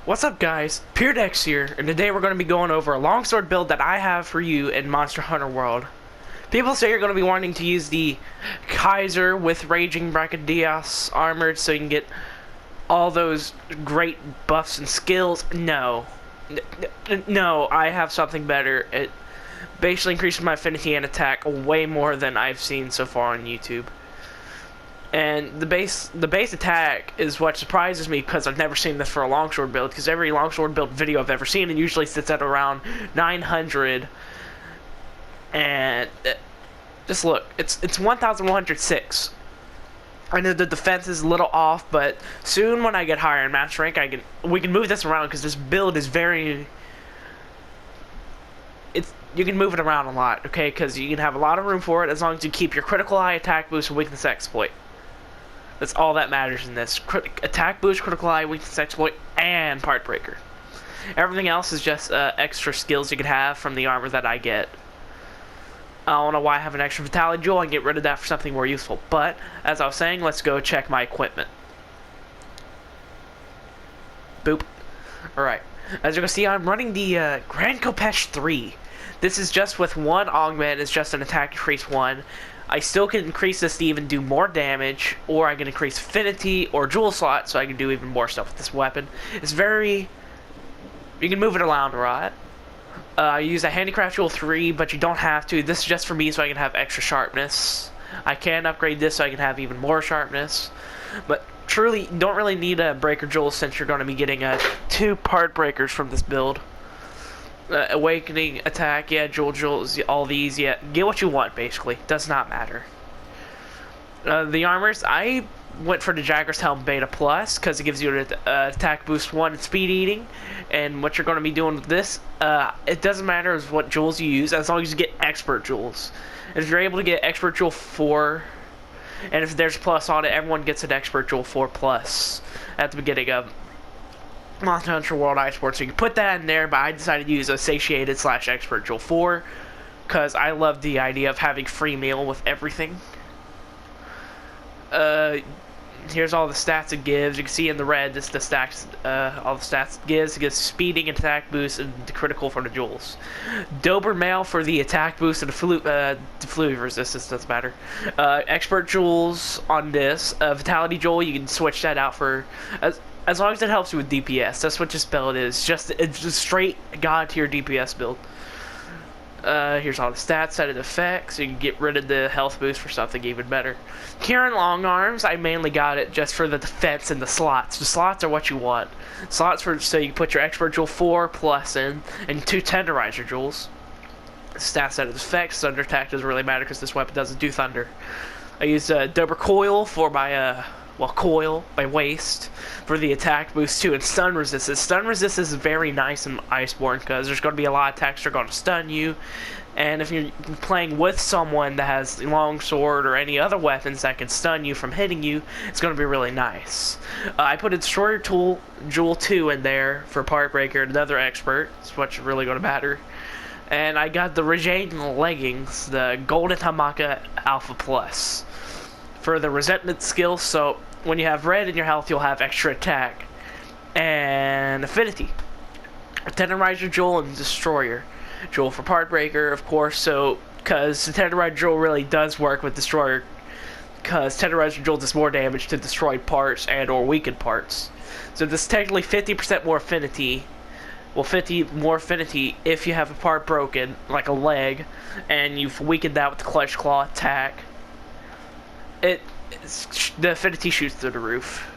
What's up guys, Peerdex here, and today we're going to be going over a longsword build that I have for you in Monster Hunter World. People say you're going to be wanting to use the Kaiser with Raging Brachydios armored so you can get all those great buffs and skills. No, I have something better. It basically increases my affinity and attack way more than I've seen so far on YouTube. And the base attack is what surprises me because I've never seen this for a longsword build, because every longsword build video I've ever seen, it usually sits at around 900. And just look, it's 1106. I know the defense is a little off, but soon when I get higher in match rank, we can move this around because this build is very... you can move it around a lot, okay? Because you can have a lot of room for it as long as you keep your critical eye, attack boost, and weakness exploit. That's all that matters in this. Attack boost, critical eye, weakness exploit, and part breaker. Everything else is just extra skills you can have from the armor that I get. I don't know why I have an extra vitality jewel. I can get rid of that for something more useful. But, as I was saying, let's go check my equipment. Boop. Alright. As you can see, I'm running the Grand Kopesh 3. This is just with one augment. It's just an attack increase 1. I still can increase this to even do more damage, or I can increase affinity or jewel slot, so I can do even more stuff with this weapon. It's very... you can move it around a lot. I use a handicraft jewel 3, but you don't have to. This is just for me so I can have extra sharpness. I can upgrade this so I can have even more sharpness. But truly, you don't really need a breaker jewel since you're going to be getting 2 part breakers from this build. Awakening, attack, yeah, jewels, all these, yeah, get what you want, basically. Does not matter. The armors, I went for the Jagger's Helm Beta Plus, because it gives you an attack boost 1 and speed eating, and what you're going to be doing with this, it doesn't matter what jewels you use, as long as you get expert jewels. And if you're able to get expert jewel 4, and if there's a plus on it, everyone gets an expert jewel 4 plus at the beginning of Monster Hunter World Iceborne, so you can put that in there, but I decided to use a satiated / expert jewel 4 because I love the idea of having free meal with everything. Here's all the stats it gives. You can see in the red, this the stats, all the stats it gives. It gives speeding and attack boost and the critical for the jewels. Dober mail for the attack boost and the fluid resistance, doesn't matter. Expert jewels on this. Vitality jewel, you can switch that out for... as long as it helps you with DPS, that's what this build is. It's just straight god tier DPS build. Here's all the stats, set of effects. You can get rid of the health boost for something even better. Kieran long arms, I mainly got it just for the defense and the slots. The slots are what you want. Slots for so you can put your expert jewel 4 plus in, and 2 tenderizer jewels. Stats, set of effects. Thunder attack doesn't really matter because this weapon doesn't do thunder. I use Dober coil for my coil by waist for the attack boost too, and stun resistance. Stun resistance is very nice in Iceborne because there's going to be a lot of attacks that are going to stun you, and if you're playing with someone that has longsword or any other weapons that can stun you from hitting you, it's going to be really nice. I put a destroyer tool jewel 2 in there for part breaker, another expert. That's what's really going to matter. And I got the Rajane leggings, the golden hamaka alpha plus for the resentment skill, so when you have red in your health, you'll have extra attack and affinity. Tenderizer jewel and destroyer jewel for part breaker, of course, so because the tenderizer jewel really does work with destroyer, because tenderizer jewel does more damage to destroyed parts and or weakened parts. So this is technically 50% more affinity. Well, 50 more affinity if you have a part broken, like a leg, and you've weakened that with the clutch claw attack. The affinity shoots through the roof.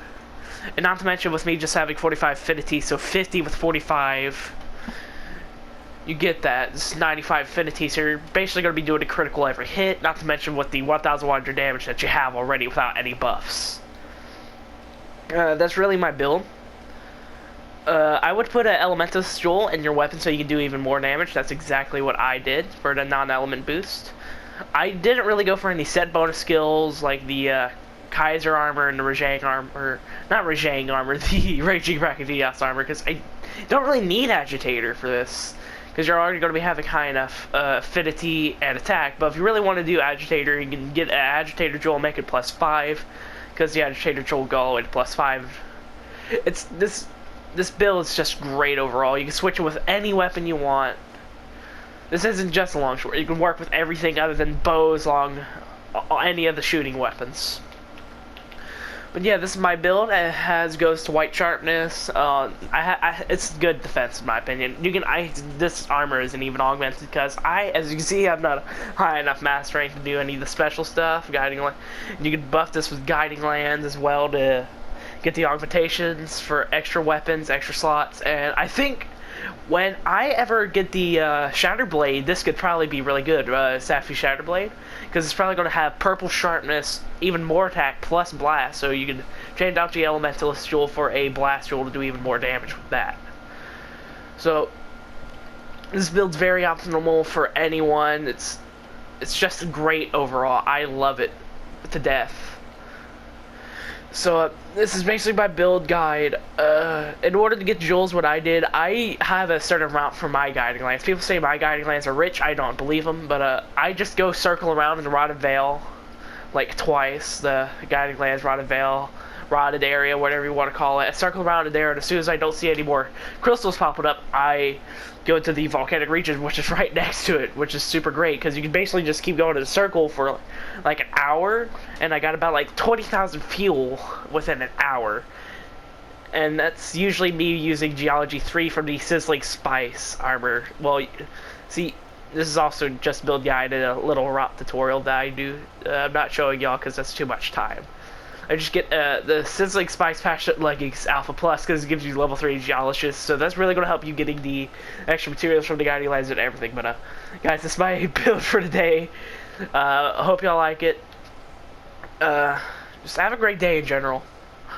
And not to mention with me just having 45 affinity, so 50 with 45, you get that. It's 95 affinity, so you're basically going to be doing a critical every hit, not to mention with the 1100 damage that you have already without any buffs. That's really my build. I would put an Elementus jewel in your weapon so you can do even more damage. That's exactly what I did for the non-element boost. I didn't really go for any set bonus skills like the Kaiser armor and the Rajang armor. Not Rajang armor, the Raging Brachydios armor, because I don't really need Agitator for this. Because you're already going to be having high enough affinity and attack. But if you really want to do Agitator, you can get an Agitator jewel and make it +5. Because the Agitator jewel will go all the way to +5. It's this this build is just great overall. You can switch it with any weapon you want. This isn't just a longsword. You can work with everything other than bows, any of the shooting weapons. But yeah, this is my build. It goes to white sharpness. It's good defense in my opinion. This armor isn't even augmented because as you can see, I'm not high enough mass rank to do any of the special stuff. You can buff this with guiding lands as well to get the augmentations for extra weapons, extra slots, and I think when I ever get the Shatter Blade, this could probably be really good, Safi Shatter Blade, because it's probably going to have purple sharpness, even more attack, plus blast, so you can change out the Elementalist Jewel for a Blast Jewel to do even more damage with that. So, this build's very optimal for anyone. It's just great overall. I love it to death. So this is basically my build guide. In order to get jewels, what I did, I have a certain route for my guiding lands. People say my guiding lands are rich. I don't believe them, but I just go circle around in the Rotted Vale, like twice. The guiding lands, Rotted Vale, Rotted Area, whatever you want to call it. I circle around in there, and as soon as I don't see any more crystals popping up, I go into the volcanic region, which is right next to it, which is super great because you can basically just keep going in a circle for like an hour, and I got about like 20,000 fuel within an hour, and that's usually me using Geology 3 from the Sizzling Spice armor. Well, see, this is also just build guide and a little rot tutorial that I do. I'm not showing y'all because that's too much time. I just get the Sizzling Spice Patch Leggings Alpha Plus because it gives you level 3 Geologist, so that's really going to help you getting the extra materials from the guiding lands and everything. But guys, this is my build for today. I hope y'all like it. Just have a great day in general.